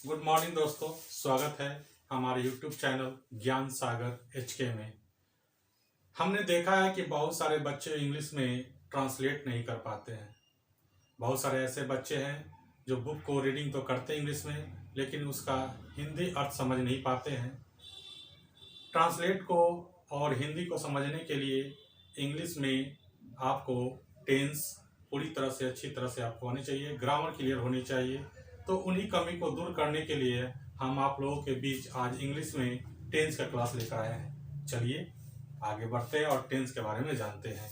Good morning दोस्तों, स्वागत है हमारे YouTube चैनल ज्ञान सागर HK में। हमने देखा है कि बहुत सारे बच्चे इंग्लिश में ट्रांसलेट नहीं कर पाते हैं। बहुत सारे ऐसे बच्चे हैं जो बुक को रीडिंग तो करते हैं इंग्लिश में, लेकिन उसका हिंदी अर्थ समझ नहीं पाते हैं। ट्रांसलेट को और हिंदी को समझने के लिए इंग्लिश में आपको टेंस पूरी तरह से अच्छी तरह से आपको आनी चाहिए, ग्रामर क्लियर होनी चाहिए। तो उन्हीं कमी को दूर करने के लिए हम आप लोगों के बीच आज इंग्लिश में टेंस का क्लास लेकर आए हैं। चलिए आगे बढ़ते हैं और टेंस के बारे में जानते हैं।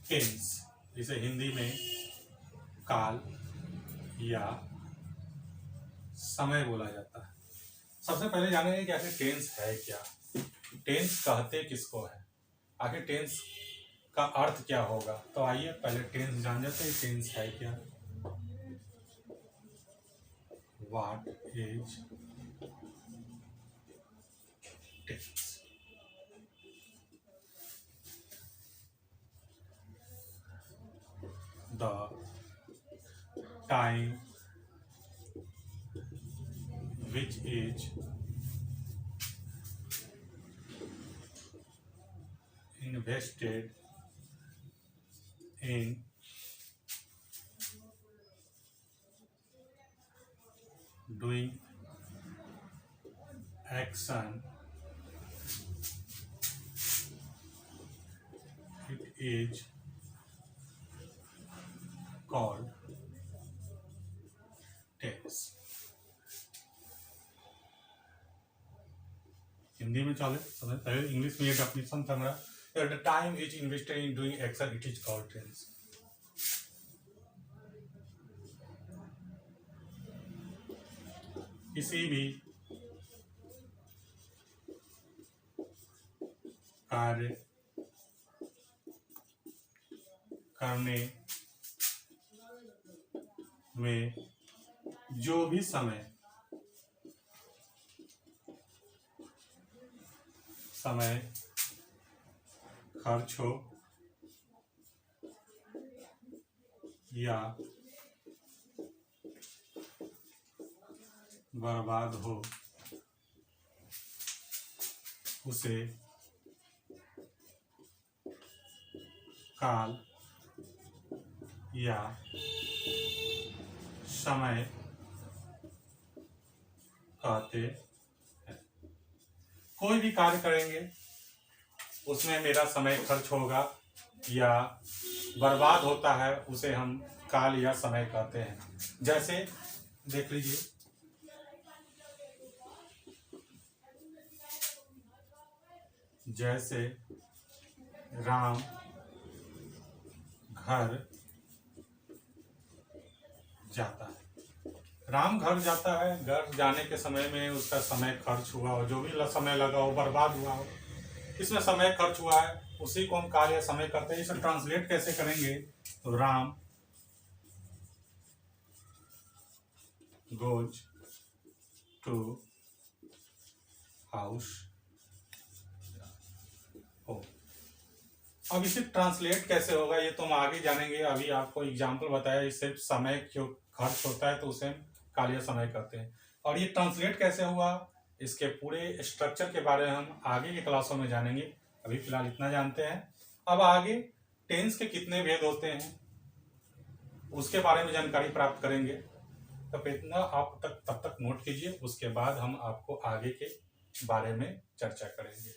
टेंस जिसे हिंदी में काल या समय बोला जाता है। सबसे पहले जानेंगे कि आखिर टेंस है क्या, टेंस कहते किसको है, आखिर टेंस का अर्थ क्या होगा। तो आइए पहले टेंस जान जाते हैं, टेंस है क्या। What is tense? The time which is invested in doing action, it is called tense। Hindi में चले समझ, पहले इंग्लिश में ये डेफिनेशन था मेरा, the time is invested in doing action it is called tense. किसी भी कार्य करने में जो भी समय खर्च हो या बर्बाद हो उसे काल या समय कहते हैं। कोई भी कार्य करेंगे उसमें मेरा समय खर्च होगा या बर्बाद होता है उसे हम काल या समय कहते हैं। जैसे देख लीजिए, जैसे राम घर जाता है, राम घर जाता है, घर जाने के समय में उसका समय खर्च हुआ हो, जो भी समय लगा हो बर्बाद हुआ हो, इसमें समय खर्च हुआ है, उसी को हम काल या समय करते हैं। इसे ट्रांसलेट कैसे करेंगे तो राम गोज टू हाउस हो। अब इसे ट्रांसलेट कैसे होगा ये तो हम आगे जानेंगे। अभी आपको एग्जाम्पल बताया, इससे समय क्यों खर्च होता है तो उसे काल या समय करते हैं। और ये ट्रांसलेट कैसे हुआ, इसके पूरे स्ट्रक्चर के बारे में हम आगे के क्लासों में जानेंगे। अभी फिलहाल इतना जानते हैं। अब आगे टेंस के कितने भेद होते हैं उसके बारे में जानकारी प्राप्त करेंगे। तब इतना आप तब तक नोट कीजिए, उसके बाद हम आपको आगे के बारे में चर्चा करेंगे।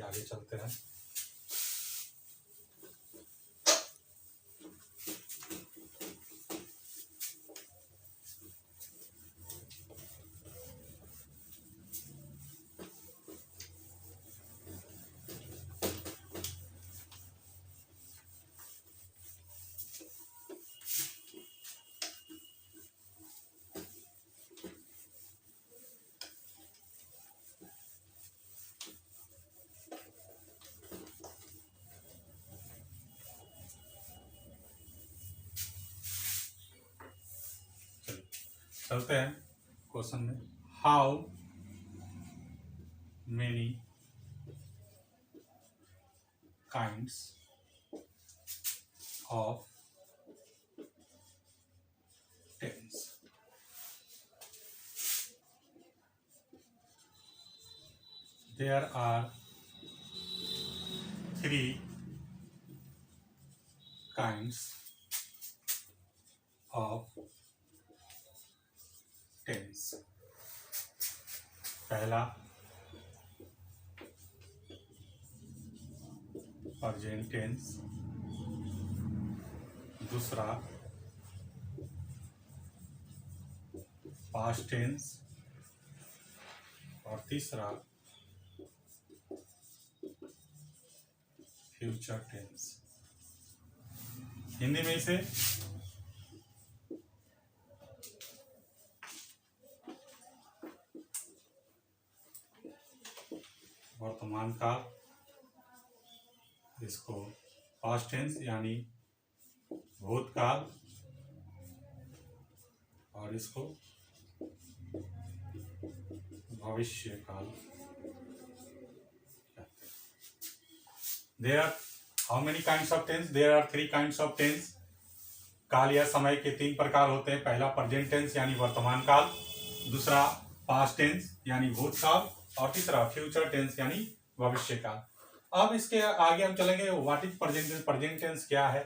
आगे चलते हैं। चलते हैं क्वेश्चन में। How many kinds of tense? There are 3 kinds of tense. पहला प्रेजेंट टेंस, दूसरा पास्ट टेंस और तीसरा फ्यूचर टेंस। हिंदी में इसे वर्तमान काल, इसको पास्ट टेंस यानी भूतकाल, और इसको भविष्य काल। There are how many kinds of tense? There are 3 kinds of tense. काल या समय के 3 प्रकार होते हैं। पहला प्रेजेंट टेंस यानी वर्तमान काल, दूसरा पास्ट टेंस यानी भूतकाल, और तीसरा फ्यूचर टेंस यानी भविष्य काल। अब इसके आगे हम चलेंगे, what is present tense, present tense क्या है,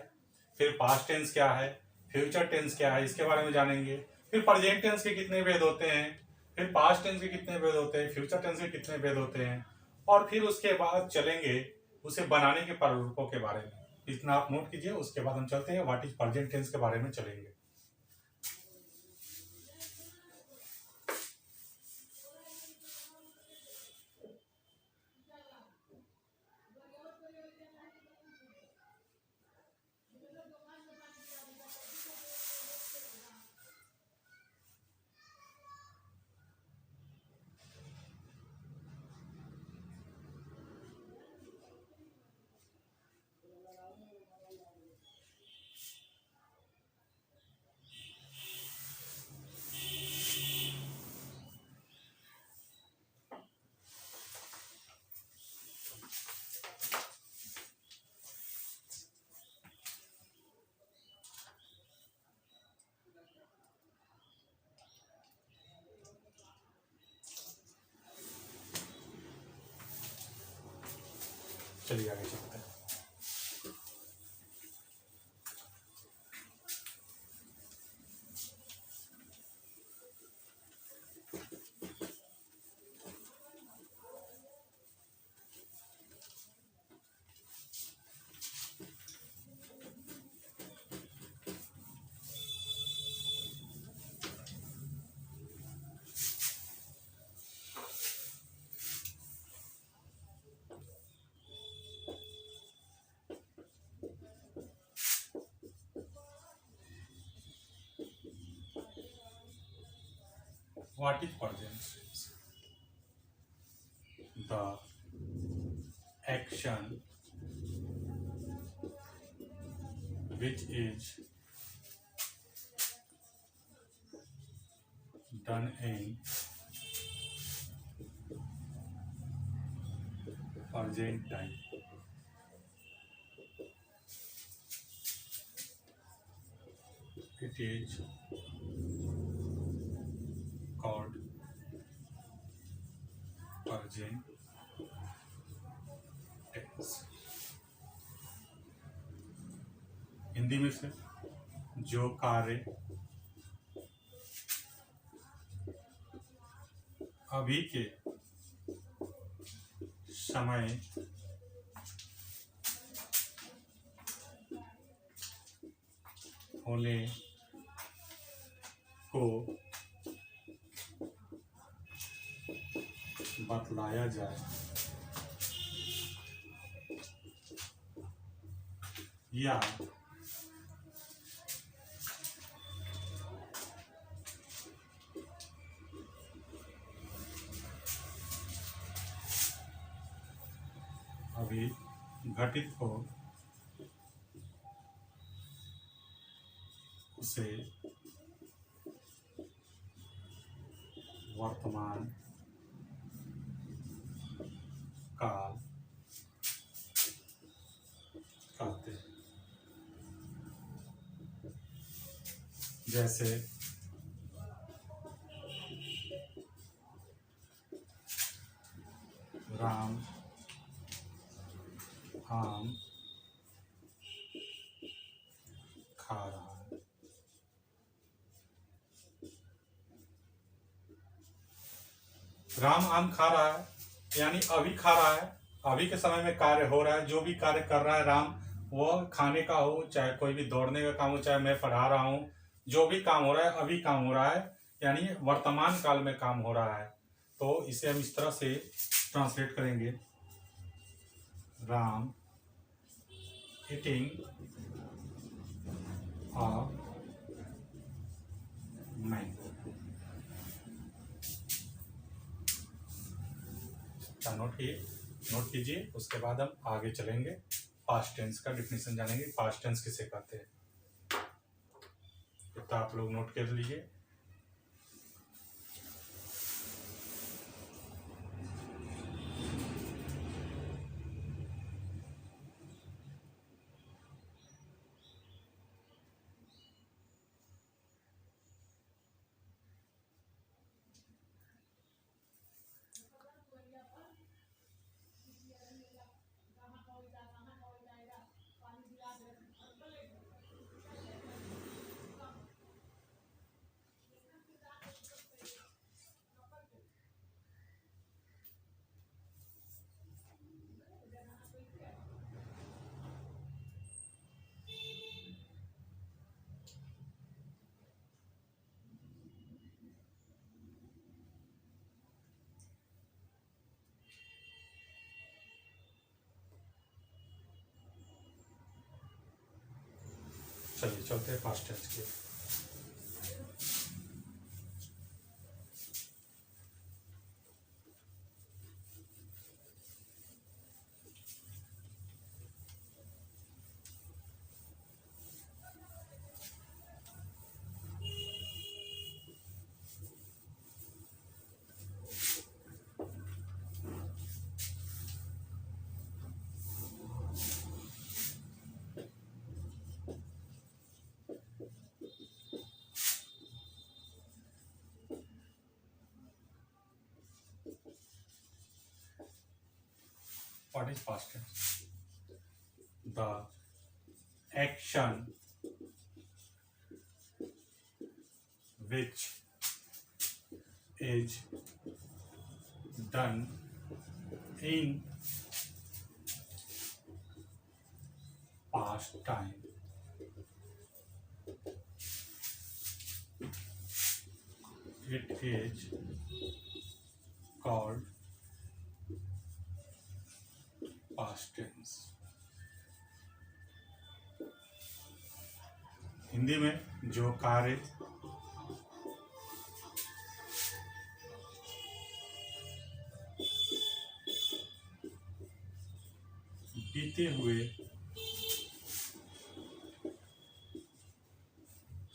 फिर पास्ट टेंस क्या है, फ्यूचर टेंस क्या है, इसके बारे में जानेंगे। फिर प्रेजेंट टेंस के कितने भेद होते हैं, फिर पास्ट टेंस के कितने भेद होते हैं, फ्यूचर टेंस के कितने भेद होते हैं, और फिर उसके बाद चलेंगे उसे बनाने के प्रारूपों के बारे में। इतना आप नोट कीजिए। उसके बाद हम चलते हैं व्हाट इज प्रेजेंट टेंस के बारे में चलेंगे। चलिए आगे चलते हैं। What is present tense? The action which is done in present time. It is called present tense. Hindi में से जो कार्य अभी के समय होने को बतलाया जाए या अभी घटित हो उसे वर्तमान काल कहते हैं। जैसे राम आम खा रहा है। राम आम खा रहा है यानी अभी खा रहा है, अभी के समय में कार्य हो रहा है। जो भी कार्य कर रहा है राम, वो खाने का हो, चाहे कोई भी दौड़ने का काम हो, चाहे मैं पढ़ा रहा हूँ, जो भी काम हो रहा है अभी काम हो रहा है, यानी वर्तमान काल में काम हो रहा है। तो इसे हम इस तरह से ट्रांसलेट करेंगे, Ram eating a mango. Note कीजिए। उसके बाद हम आगे चलेंगे, पास्ट टेंस का डिफिनेशन जानेंगे, पास्ट टेंस किसे कहते हैं। तो आप लोग नोट कर लीजिए। चलिए चलते हैं पास्ट टेंस की। What is past tense? The action which is done in past time it is called past tense। Hindi में जो कार्य बीते हुए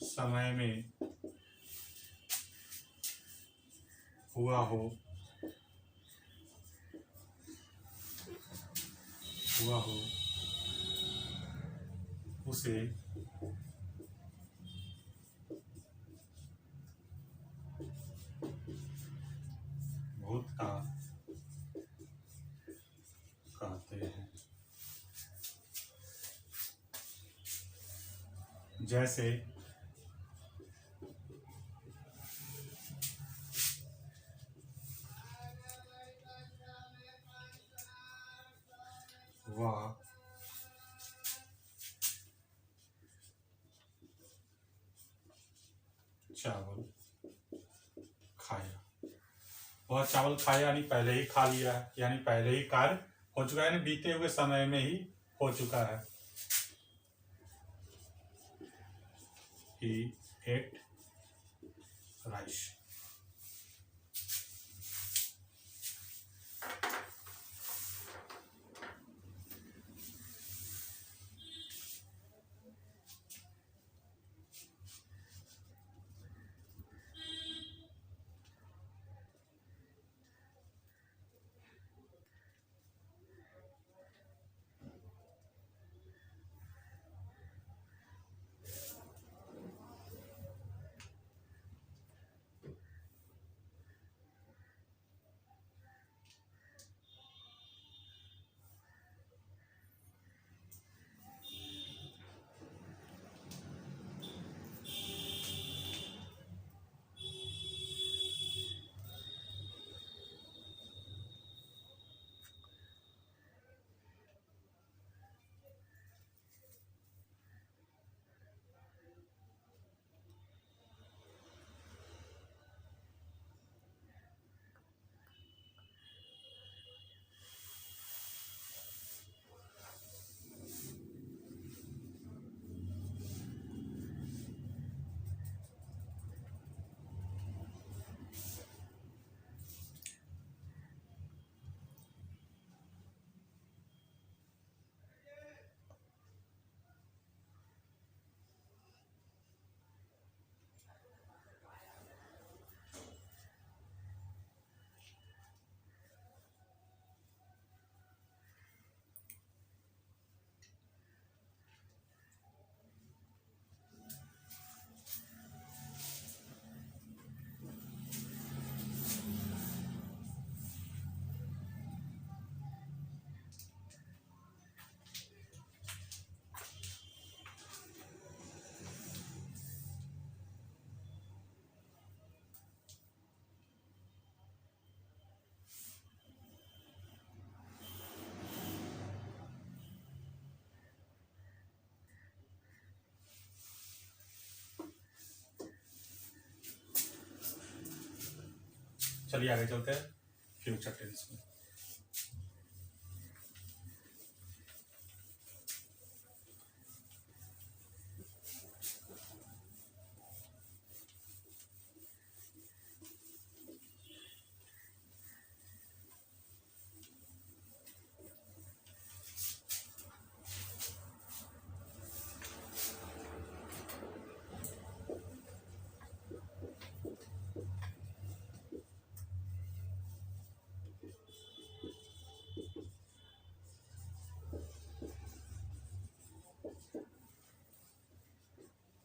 समय में हुआ हो उसे भूतकाल कहते हैं। जैसे वह चावल खाया। वह चावल खाया यानी पहले ही खा लिया है, यानी पहले ही कार्य हो चुका है, यानी बीते हुए समय में ही हो चुका है। He ate rice. चलिए आगे चलते हैं फ्यूचर टेंस में।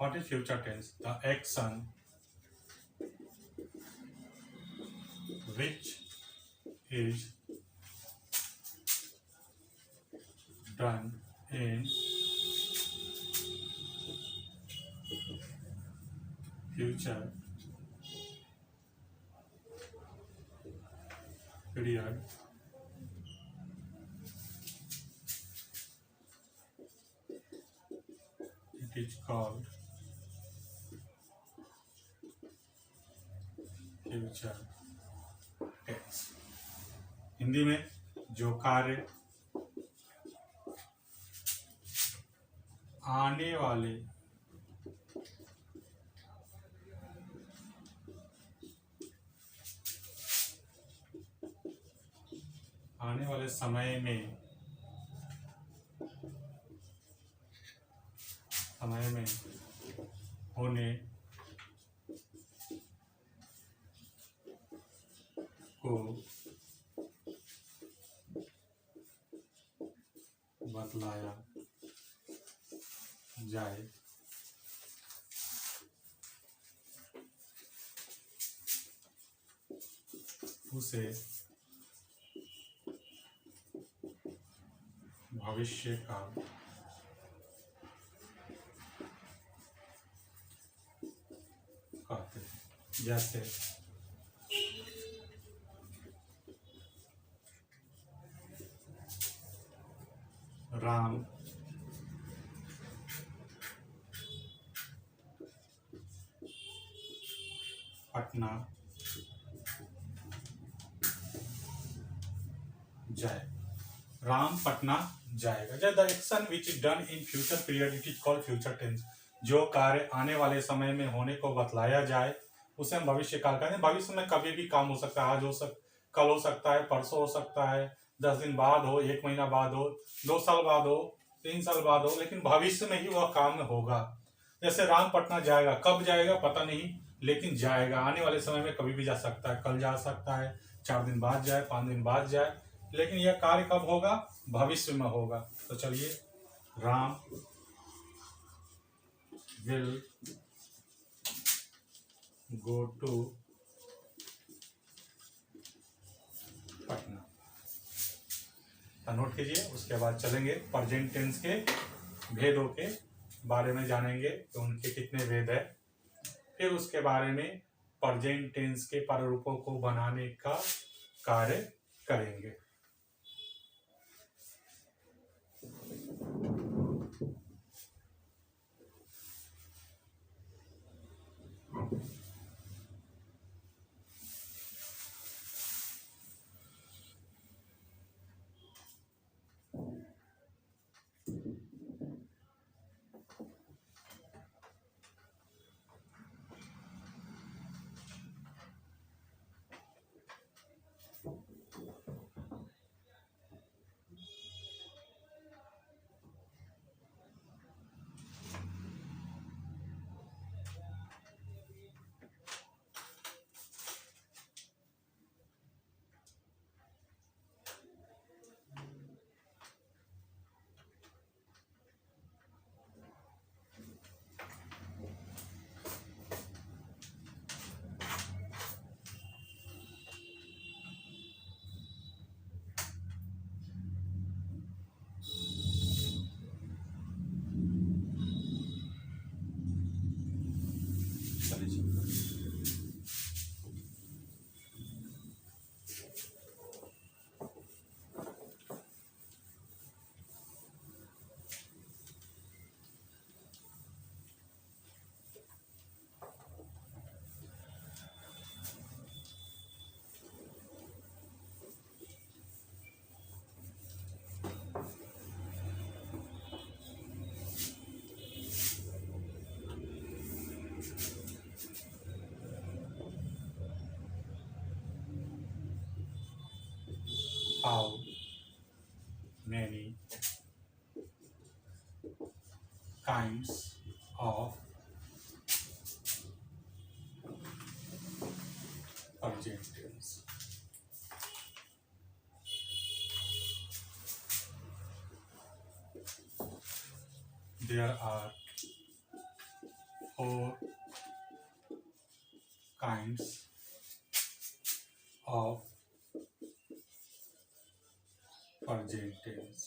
What is future tense? The action which is done in future period it is called future tense. Hindi में जो कार्य आने वाले समय में होने को बतलाया जाए उसे भविष्य काल कहते हैं। जैसे राम पटना जाए, राम पटना जाएगा। जब the action which is done in future period it is called future tense. जो कार्य आने वाले समय में होने को बतलाया जाए उसे हम भविष्य काल कहते हैं। भविष्य में कभी भी काम हो सकता है, आज हो कल हो सकता है, परसों हो सकता है, 10 दिन बाद हो, 1 महीना बाद हो, 2 साल बाद हो, 3 साल बाद हो, लेकिन भविष्य में ही वह काम होगा। जैसे राम पटना जाएगा, कब जाएगा पता नहीं, लेकिन जाएगा। आने वाले समय में कभी भी जा सकता है, कल जा सकता है, 4 दिन बाद जाए, 5 दिन बाद जाए, लेकिन यह कार्य कब होगा? भविष्य में होगा। तो चलिए, Ram will go to Patna, note कीजिए। उसके बाद चलेंगे प्रेजेंट टेंस के भेदों के बारे में जानेंगे तो उनके कितने भेद है। फिर उसके बारे में प्रेजेंट टेंस के प्रारूपों को बनाने का कार्य करेंगे। How many kinds of adjectives? There are 4 kinds of adjectives.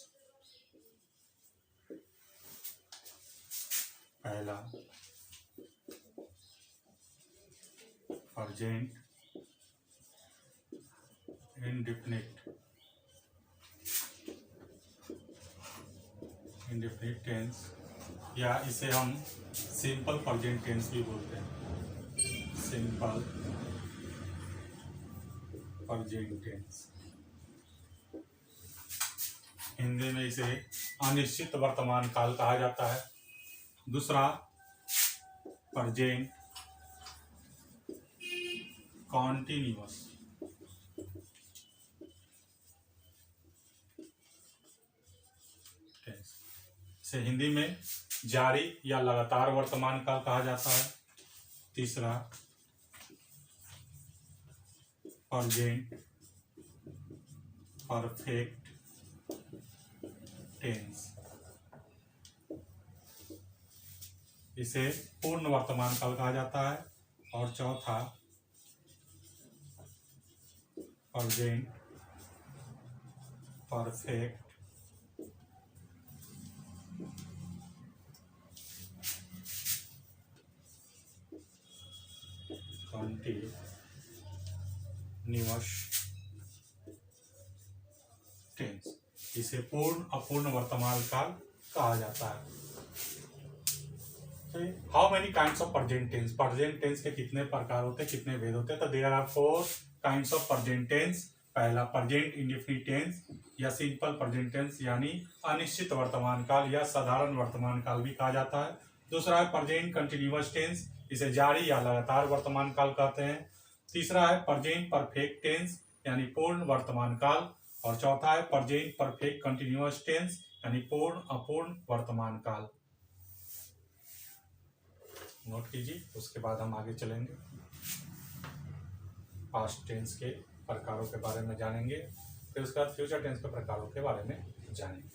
पहला अर्जेंट इंडेफिनिट टेंस, या इसे हम सिंपल प्रेजेंट टेंस भी बोलते हैं। सिंपल प्रेजेंट टेंस, हिंदी में इसे अनिश्चित वर्तमान काल कहा जाता है। दूसरा प्रेजेंट कॉन्टिन्यूअस टेंस, इसे हिंदी में जारी या लगातार वर्तमान काल कहा जाता है। तीसरा प्रेजेंट परफेक्ट टेंस, इसे पूर्ण वर्तमान काल कहा जाता है। और चौथा प्रेजेंट परफेक्ट कंटीन्यूअस टेंस, इसे पूर्ण अपूर्ण वर्तमान काल कहा जाता है। How many kinds of present tense, present tense के कितने प्रकार होते हैं, कितने भेद होते हैं? तो there are 4 kinds of present tense. पहला प्रेजेंट इंडेफिनिट टेंस या सिंपल प्रेजेंट टेंस यानी अनिश्चित वर्तमान काल या साधारण वर्तमान काल भी कहा जाता है। दूसरा है प्रेजेंट कंटिन्यूअस टेंस, इसे जारी या लगातार वर्तमान काल कहते हैं। तीसरा है प्रेजेंट परफेक्ट टेंस यानी पूर्ण वर्तमान काल। और चौथा है प्रेजेंट परफेक्ट कंटिन्यूअस टेंस यानी पूर्ण अपूर्ण वर्तमान काल। नोट कीजिए, उसके बाद हम आगे चलेंगे, पास्ट टेंस के प्रकारों के बारे में जानेंगे, फिर उसके बाद फ्यूचर टेंस के प्रकारों के बारे में जानेंगे।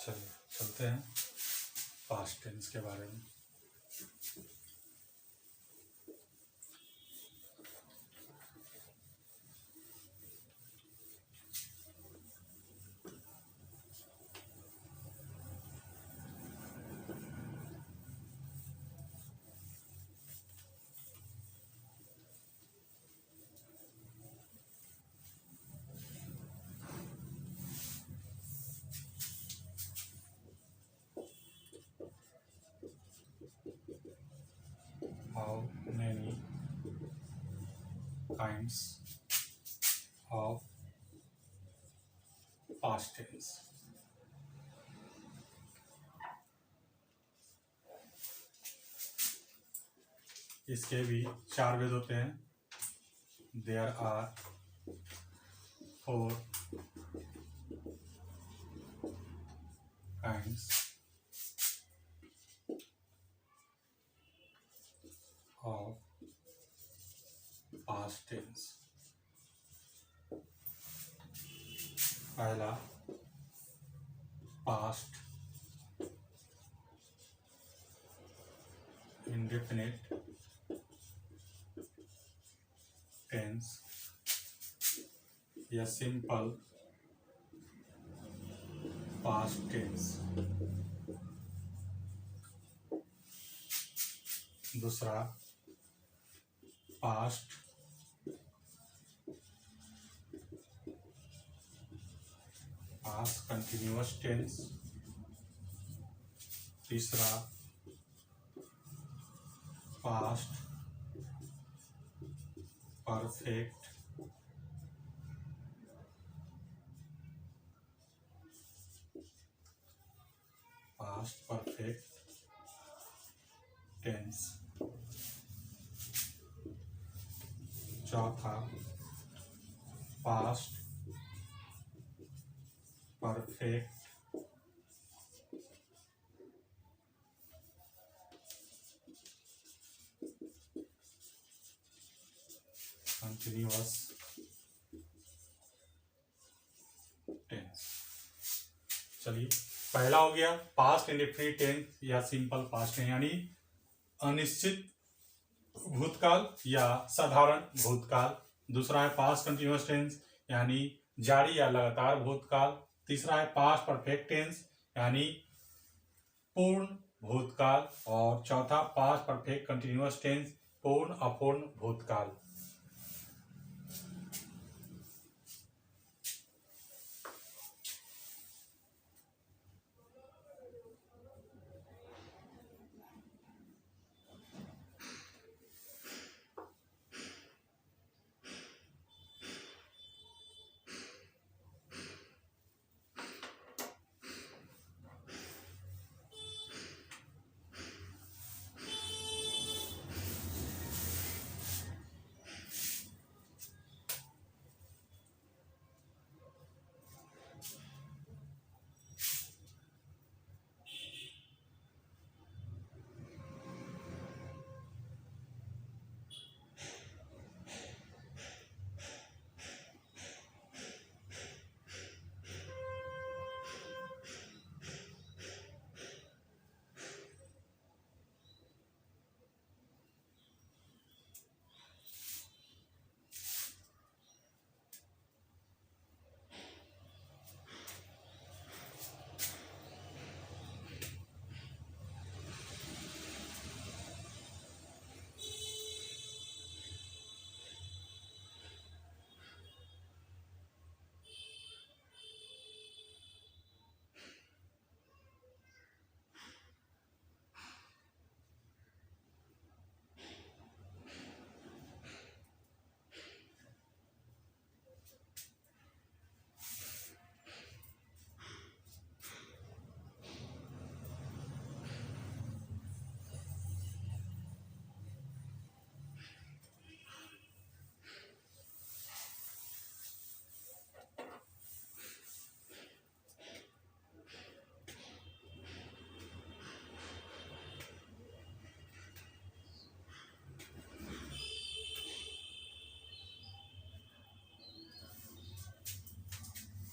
चलिए चलते हैं पास्ट टेंस के बारे में। How many kinds of past tense? इसके भी 4 भेद होते हैं। There are 4 kinds of past tense। पहला पास्ट इंडेफिनिट टेंस या सिंपल पास्ट टेंस। दूसरा पास्ट कंटिन्यूअस टेंस। तीसरा पास्ट परफेक्ट टेंस। चौथा पास्ट परफेक्ट कंटिन्यूअस टेंस। चलिए, पहला हो गया पास्ट इंडेफिनिट टेंस या सिंपल पास्ट टेंस यानी अनिश्चित भूतकाल या साधारण भूतकाल। दूसरा है पास्ट कंटिन्यूअस टेंस यानी जारी या लगातार भूतकाल। तीसरा है पास्ट परफेक्ट टेंस यानी पूर्ण भूतकाल। और चौथा पास्ट परफेक्ट कंटिन्यूअस टेंस पूर्ण अपूर्ण भूतकाल।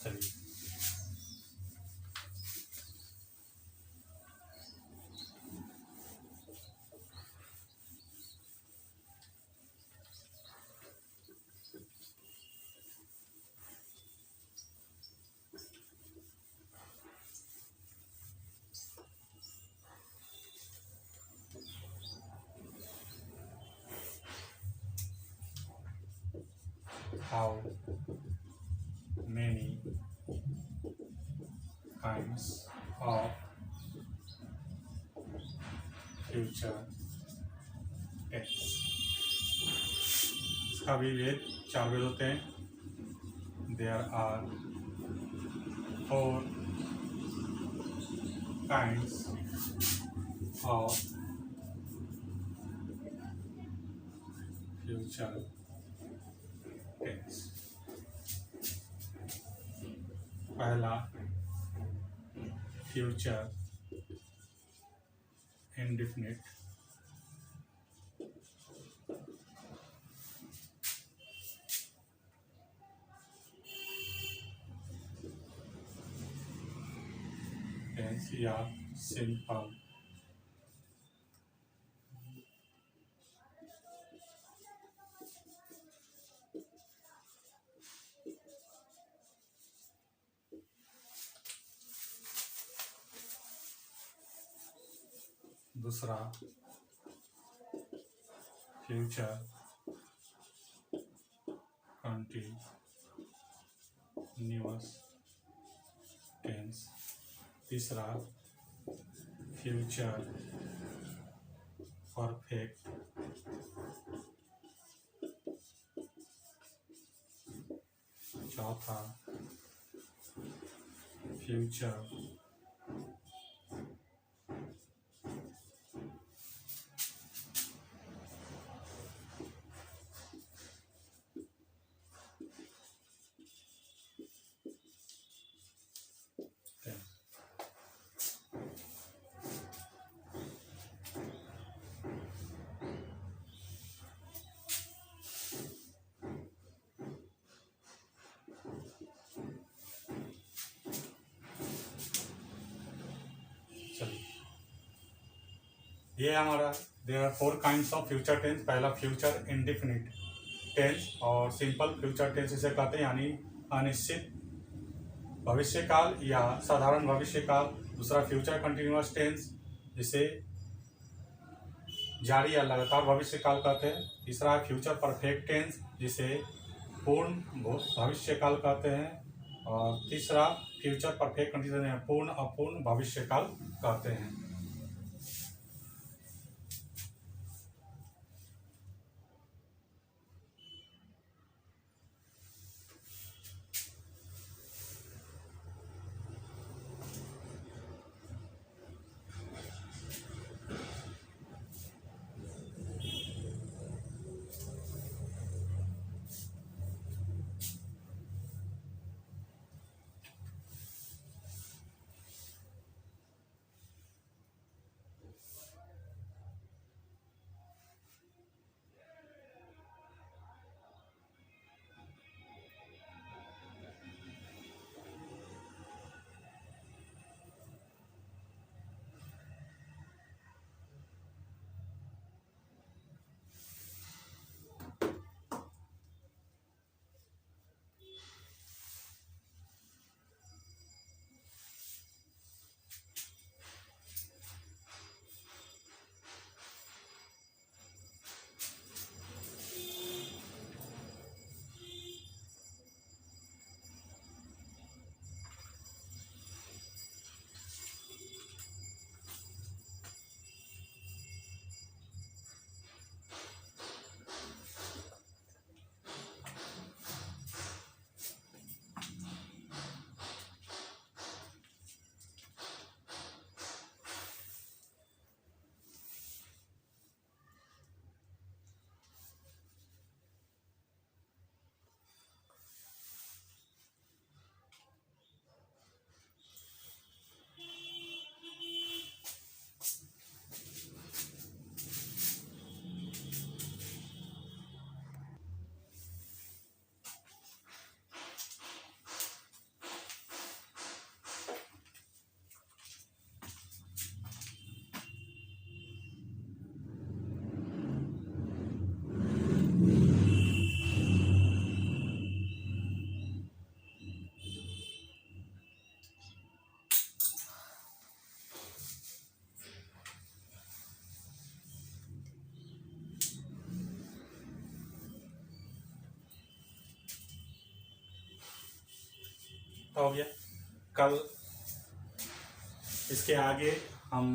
चलिए how many kinds of future tense। इसका भी वेद 4 वेद होते हैं। There are 4 kinds of future tense। पहला फ्यूचर इंडेफिनिट। टेंस या सिंपल। दूसरा फ्यूचर कंटिन्यूअस टेंस। तीसरा फ्यूचर परफेक्ट। चौथा फ्यूचर ये हमारा there are 4 kinds of future tense. पहला फ्यूचर इंडेफिनिट टेंस और सिंपल फ्यूचर टेंस इसे कहते हैं, यानी अनिश्चित भविष्यकाल या साधारण भविष्यकाल। दूसरा फ्यूचर कंटिन्यूअस टेंस, जिसे जारी या लगातार भविष्यकाल कहते हैं। तीसरा है फ्यूचर परफेक्ट टेंस, जिसे पूर्ण भविष्यकाल कहते हैं। और तीसरा फ्यूचर परफेक्ट कंटिन्यूअस पूर्ण अपूर्ण भविष्यकाल कहते हैं। तो हो गया। कल इसके आगे हम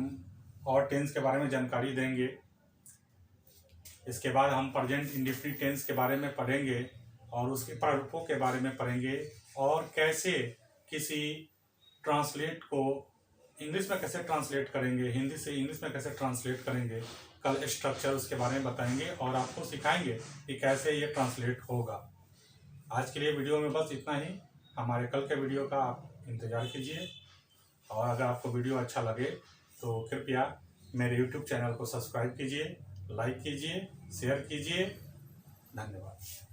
और टेंस के बारे में जानकारी देंगे। इसके बाद हम प्रेजेंट इंडेफिनिट टेंस के बारे में पढ़ेंगे और उसके प्रारूपों के बारे में पढ़ेंगे और कैसे किसी ट्रांसलेट को इंग्लिश में कैसे ट्रांसलेट करेंगे, हिंदी से इंग्लिश में कैसे ट्रांसलेट करेंगे। कल स्ट्रक्चर उसके बारे में बताएंगे और आपको सिखाएंगे कि कैसे ये ट्रांसलेट होगा। आज के लिए वीडियो में बस इतना ही। हमारे कल के वीडियो का आप इंतज़ार कीजिए और अगर आपको वीडियो अच्छा लगे तो कृपया मेरे YouTube चैनल को सब्सक्राइब कीजिए, लाइक कीजिए, शेयर कीजिए। धन्यवाद।